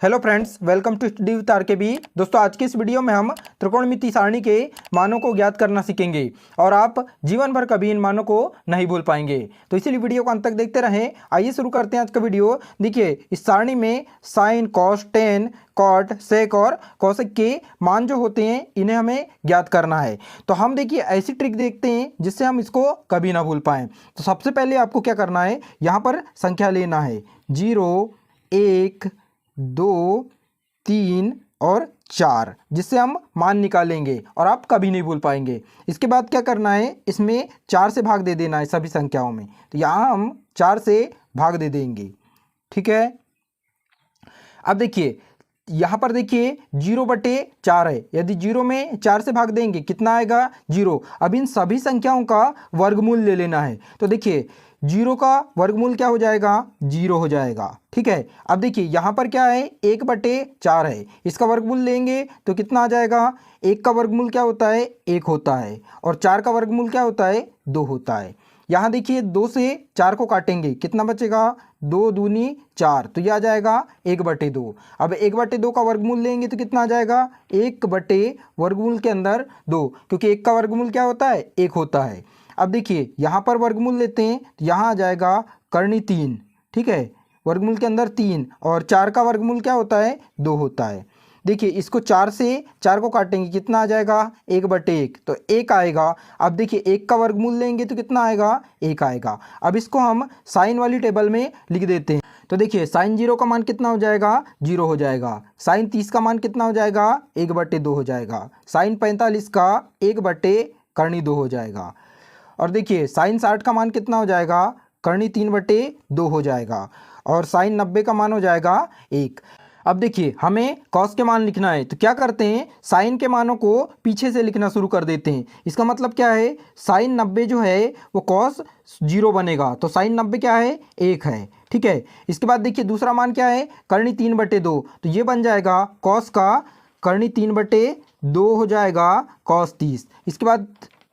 Hello friends, welcome to study with RKB. दोस्तों, आज की इस वीडियो में हम त्रिकोणमिति सारणी के मानों को ज्ञात करना सीखेंगे और आप जीवन भर कभी इन मानों को नहीं भूल पाएंगे। तो इसीलिए वीडियो को अंत तक देखते रहें। आइए शुरू करते हैं आज का वीडियो। देखिए, इस सारणी में साइन, कॉस, टेन, कॉट, सेक और कोसेक के मान जो होते हैं इन्हें हमें ज्ञात करना है। तो हम देखिए ऐसी ट्रिक देखते हैं जिससे हम इसको कभी ना भूल पाएँ। तो सबसे पहले आपको क्या करना है, यहाँ पर संख्या लेना है 0, 1, 2, 3 और 4, जिससे हम मान निकालेंगे और आप कभी नहीं भूल पाएंगे। इसके बाद क्या करना है, इसमें 4 से भाग दे देना है सभी संख्याओं में। तो यहाँ हम 4 से भाग दे देंगे, ठीक है। अब देखिए यहाँ पर देखिए 0/4 है। यदि 0 में 4 से भाग देंगे कितना आएगा, 0। अब इन सभी संख्याओं का वर्गमूल ले लेना है। तो देखिए 0 का वर्गमूल क्या हो जाएगा, 0 हो जाएगा, ठीक है। अब देखिए यहाँ पर क्या है, 1/4 है। इसका वर्गमूल लेंगे तो कितना आ जाएगा, 1 का वर्गमूल क्या होता है, 1 होता है, और 4 का वर्गमूल क्या होता है, 2 होता है। यहाँ देखिए 2 से 4 को काटेंगे, कितना बचेगा, 2 दूनी 4, तो यह आ जाएगा 1/2। अब 1/2 का वर्गमूल लेंगे तो कितना आ जाएगा, 1 वर्गमूल के अंदर 2, क्योंकि 1 का वर्गमूल क्या होता है, 1 होता है। अब देखिए यहाँ पर वर्गमूल लेते हैं तो यहाँ आ जाएगा करनी 3, ठीक है। वर्गमूल के अंदर 3, और 4 का वर्गमूल क्या होता है, 2 होता है। देखिए इसको 4 से 4 को काटेंगे, कितना आ जाएगा, 1/1, तो 1 आएगा। अब देखिए 1 का वर्गमूल लेंगे तो कितना आएगा, 1 आएगा। अब इसको हम साइन वाली टेबल में लिख देते हैं। तो देखिए साइन 0 का मान कितना हो जाएगा, 0 हो जाएगा। साइन 30 का मान कितना हो जाएगा, 1/2 हो जाएगा। साइन 45 का 1/2 हो जाएगा। और देखिए साइन 60 का मान कितना हो जाएगा, करनी 3/2 हो जाएगा। और साइन 90 का मान हो जाएगा 1। अब देखिए हमें कॉस के मान लिखना है, तो क्या करते हैं, साइन के मानों को पीछे से लिखना शुरू कर देते हैं। इसका मतलब क्या है, साइन 90 जो है वो कॉस 0 बनेगा, तो साइन 90 क्या है, 1 है, ठीक है। इसके बाद देखिए दूसरा मान क्या है, करनी 3/2, तो ये बन जाएगा कॉस का करनी 3/2 हो जाएगा कॉस 30। इसके बाद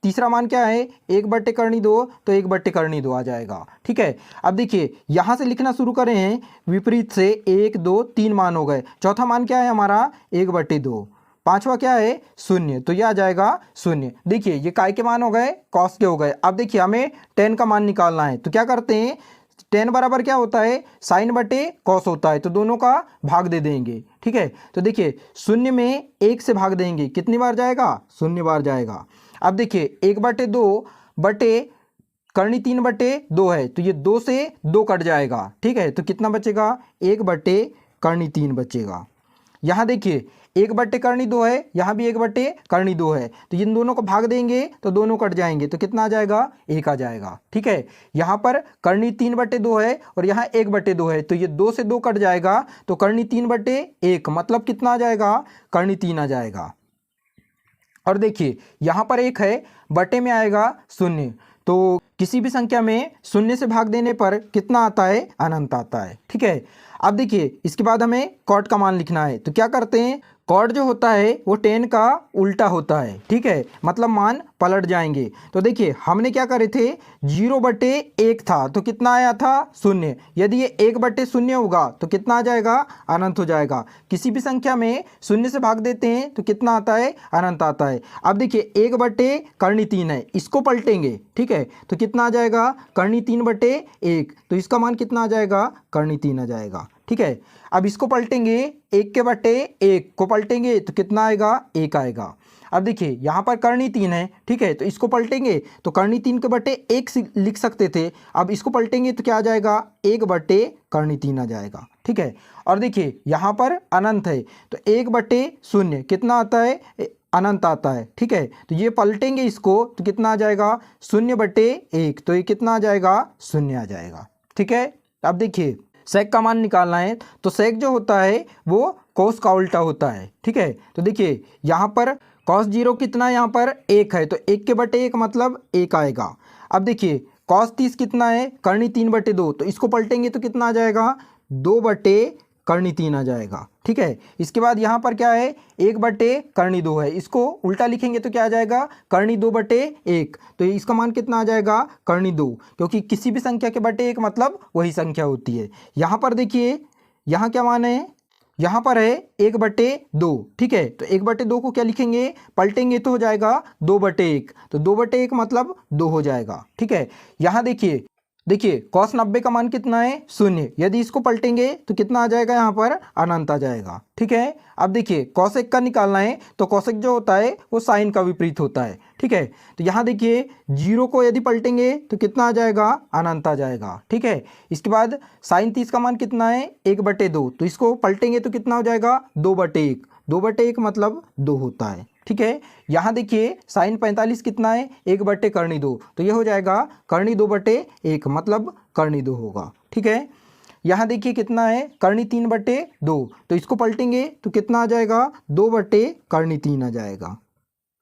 तीसरा मान क्या है, 1/2, तो 1/2 आ जाएगा, ठीक है। अब देखिए यहाँ से लिखना शुरू करें हैं विपरीत से, 1, 2, 3 मान हो गए। चौथा मान क्या है हमारा, 1/2। पांचवा क्या है, 0, तो यह आ जाएगा 0। देखिए ये काय के मान हो गए, कॉस के हो गए। अब देखिए हमें टेन का मान निकालना है, तो क्या करते हैं, टेन बराबर क्या होता है, साइन बटे कॉस होता है, तो दोनों का भाग दे देंगे, ठीक है। तो देखिए 0 में 1 से भाग देंगे, कितनी बार जाएगा, 0 बार जाएगा। अब देखिए 1/2 बटे करनी 3/2 है, तो ये 2 से 2 कट जाएगा, ठीक है। तो कितना बचेगा, 1/3 बचेगा। यहाँ देखिए 1/2 है, यहाँ भी 1/2 है, तो इन दोनों को भाग देंगे तो दोनों कट जाएंगे, तो कितना आ जाएगा, 1 आ जाएगा, ठीक है। यहाँ पर करनी 3/2 है और यहाँ 1/2 है, तो ये 2 से 2 कट जाएगा, तो करनी 3/1 मतलब कितना आ जाएगा, करनी 3 आ जाएगा। और देखिए यहाँ पर 1 है, बटे में आएगा 0, तो किसी भी संख्या में 0 से भाग देने पर कितना आता है, अनंत आता है, ठीक है। अब देखिए इसके बाद हमें कॉट का मान लिखना है, तो क्या करते हैं, कॉट जो होता है वो टेन का उल्टा होता है, ठीक है, मतलब मान पलट जाएंगे। तो देखिए हमने क्या करे थे, 0/1 था तो कितना आया था, 0। यदि ये 1/0 होगा तो कितना आ जाएगा, अनंत हो जाएगा। किसी भी संख्या में 0 से भाग देते हैं तो कितना आता है, अनंत आता है। अब देखिए 1/3 है, इसको पलटेंगे, ठीक है, तो कितना आ जाएगा, करनी 3/1, तो इसका मान कितना आ जाएगा, करनी 3 आ जाएगा, ठीक है। अब इसको पलटेंगे, 1/1 को पलटेंगे तो कितना आएगा, 1 आएगा। अब देखिए यहाँ पर करनी 3 है, ठीक है, तो इसको पलटेंगे तो करनी 3/1 लिख सकते थे। अब इसको पलटेंगे तो क्या आ जाएगा, 1/करनी 3 आ जाएगा, ठीक है। और देखिए यहाँ पर अनंत है, तो 1/0 कितना आता है, अनंत आता है, ठीक है। तो ये पलटेंगे इसको तो कितना आ जाएगा, 0/1, तो ये कितना आ जाएगा, 0 आ जाएगा, ठीक है। अब देखिए सेक का मान निकालना है, तो सेक जो होता है वो कॉस का उल्टा होता है, ठीक है। तो देखिए यहाँ पर कॉस 0 कितना है, यहाँ पर 1 है, तो 1/1 मतलब 1 आएगा। अब देखिए कॉस 30 कितना है, करनी 3/2, तो इसको पलटेंगे तो कितना आ जाएगा, 2/3 आ जाएगा, ठीक है। इसके बाद यहाँ पर क्या है, 1/2 है, इसको उल्टा लिखेंगे तो क्या आ जाएगा, करनी 2/1, तो इसका मान कितना आ जाएगा, करनी 2, क्योंकि किसी भी संख्या के बटे 1 मतलब वही संख्या होती है। यहाँ पर देखिए यहाँ क्या मान है, यहाँ पर है 1/2, ठीक है। तो 1/2 को क्या लिखेंगे, पलटेंगे तो हो जाएगा 2/1, तो 2/1 मतलब 2 हो जाएगा, ठीक है। यहाँ देखिए cos 90 का मान कितना है, 0। यदि इसको पलटेंगे तो कितना आ जाएगा, यहाँ पर अनंत आ जाएगा, ठीक है। अब देखिए cos 1 का निकालना है, तो cos 1 जो होता है वो साइन का विपरीत होता है, ठीक है। तो यहाँ देखिए 0 को यदि पलटेंगे तो कितना आ जाएगा, अनंत आ जाएगा, ठीक है। इसके बाद साइन 30 का मान कितना है, 1/2, तो इसको पलटेंगे तो कितना हो जाएगा, 2/1, 2/1 मतलब 2 होता है, ठीक है। यहाँ देखिए साइन 45 कितना है, 1/2, तो ये हो जाएगा करनी 2/1 मतलब करनी 2 होगा, ठीक है। यहाँ देखिए कितना है, करनी 3/2, तो इसको पलटेंगे तो कितना आ जाएगा, 2/3 आ जाएगा,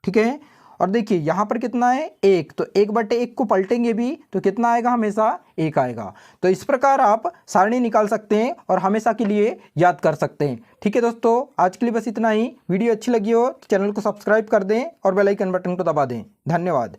ठीक है। और देखिए यहाँ पर कितना है, 1, तो 1/1 को पलटेंगे भी तो कितना आएगा, हमेशा 1 आएगा। तो इस प्रकार आप सारणी निकाल सकते हैं और हमेशा के लिए याद कर सकते हैं, ठीक है दोस्तों। आज के लिए बस इतना ही। वीडियो अच्छी लगी हो तो चैनल को सब्सक्राइब कर दें और बेल आइकन बटन को दबा दें। धन्यवाद।